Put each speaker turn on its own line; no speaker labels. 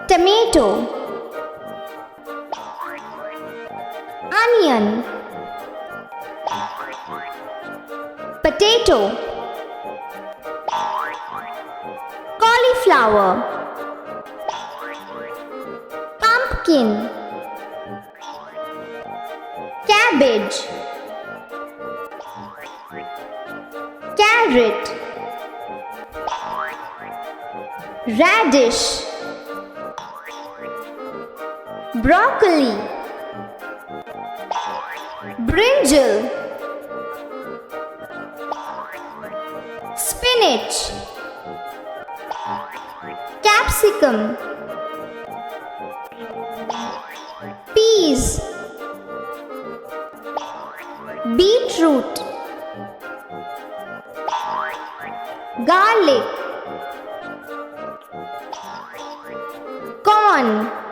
tomato, onion, potato, cauliflower, pumpkin, cabbage, carrot, radish, broccoli, brinjal, spinach, capsicum, peas, beetroot, garlic, corn,